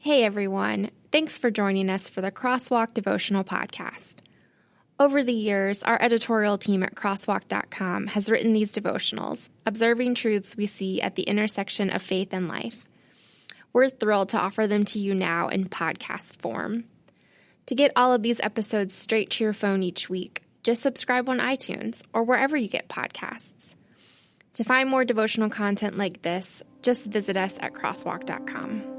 Hey everyone, thanks for joining us for the Crosswalk Devotional Podcast. Over the years, our editorial team at crosswalk.com has written these devotionals, observing truths we see at the intersection of faith and life. We're thrilled to offer them to you now in podcast form. To get all of these episodes straight to your phone each week, just subscribe on iTunes or wherever you get podcasts. To find more devotional content like this, just visit us at crosswalk.com.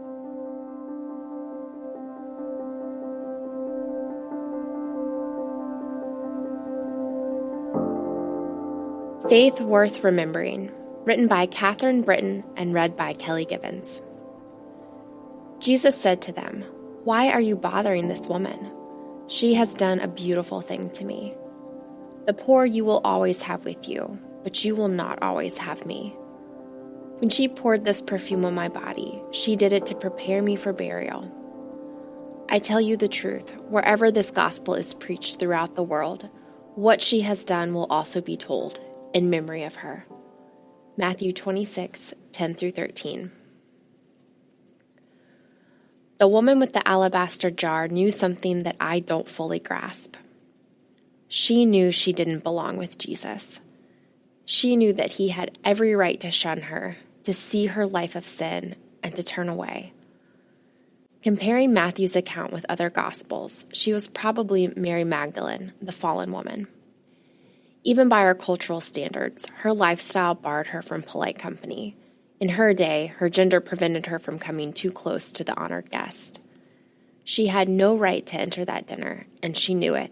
Faith Worth Remembering, written by Catherine Britton and read by Kelly Givens. Jesus said to them, "Why are you bothering this woman? She has done a beautiful thing to me. The poor you will always have with you, but you will not always have me. When she poured this perfume on my body, she did it to prepare me for burial. I tell you the truth, wherever this gospel is preached throughout the world, what she has done will also be told in memory of her." Matthew 26:10-13. The woman with the alabaster jar knew something that I don't fully grasp. She knew she didn't belong with Jesus. She knew that he had every right to shun her, to see her life of sin, and to turn away. Comparing Matthew's account with other Gospels, she was probably Mary Magdalene, the fallen woman. Even by our cultural standards, her lifestyle barred her from polite company. In her day, her gender prevented her from coming too close to the honored guest. She had no right to enter that dinner, and she knew it.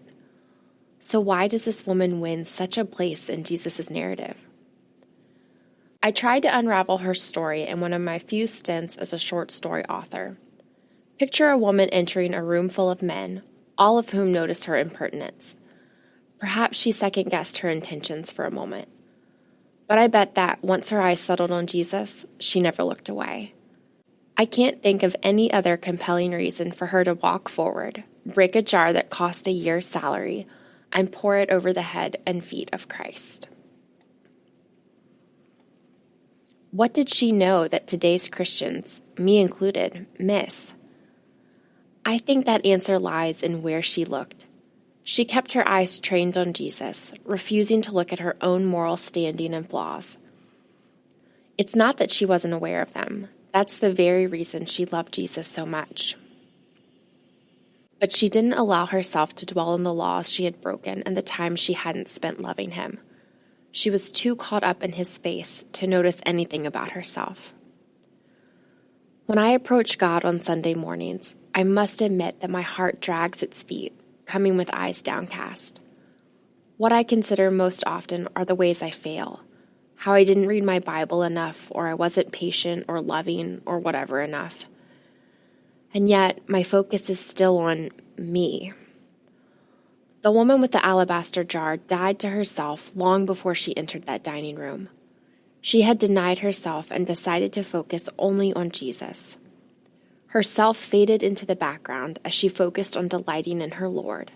So why does this woman win such a place in Jesus' narrative? I tried to unravel her story in one of my few stints as a short story author. Picture a woman entering a room full of men, all of whom notice her impertinence. Perhaps she second-guessed her intentions for a moment. But I bet that once her eyes settled on Jesus, she never looked away. I can't think of any other compelling reason for her to walk forward, break a jar that cost a year's salary, and pour it over the head and feet of Christ. What did she know that today's Christians, me included, miss? I think that answer lies in where she looked. She kept her eyes trained on Jesus, refusing to look at her own moral standing and flaws. It's not that she wasn't aware of them. That's the very reason she loved Jesus so much. But she didn't allow herself to dwell on the laws she had broken and the time she hadn't spent loving him. She was too caught up in his face to notice anything about herself. When I approach God on Sunday mornings, I must admit that my heart drags its feet, coming with eyes downcast. What I consider most often are the ways I fail, how I didn't read my Bible enough, or I wasn't patient or loving or whatever enough. And yet, my focus is still on me. The woman with the alabaster jar died to herself long before she entered that dining room. She had denied herself and decided to focus only on Jesus. Herself faded into the background as she focused on delighting in her Lord.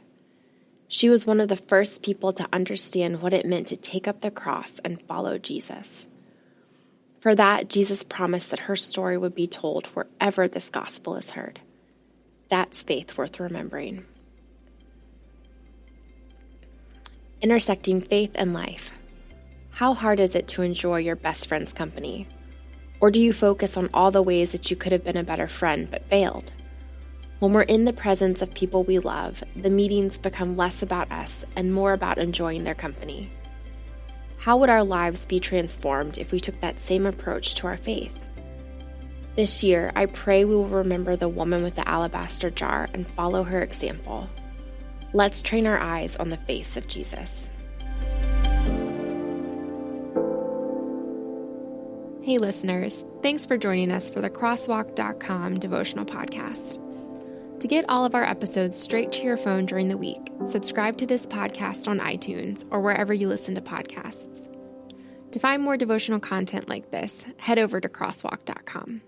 She was one of the first people to understand what it meant to take up the cross and follow Jesus. For that, Jesus promised that her story would be told wherever this gospel is heard. That's faith worth remembering. Intersecting faith and life. How hard is it to enjoy your best friend's company? Or do you focus on all the ways that you could have been a better friend but failed? When we're in the presence of people we love, the meetings become less about us and more about enjoying their company. How would our lives be transformed if we took that same approach to our faith? This year, I pray we will remember the woman with the alabaster jar and follow her example. Let's train our eyes on the face of Jesus. Hey listeners, thanks for joining us for the Crosswalk.com devotional podcast. To get all of our episodes straight to your phone during the week, subscribe to this podcast on iTunes or wherever you listen to podcasts. To find more devotional content like this, head over to crosswalk.com.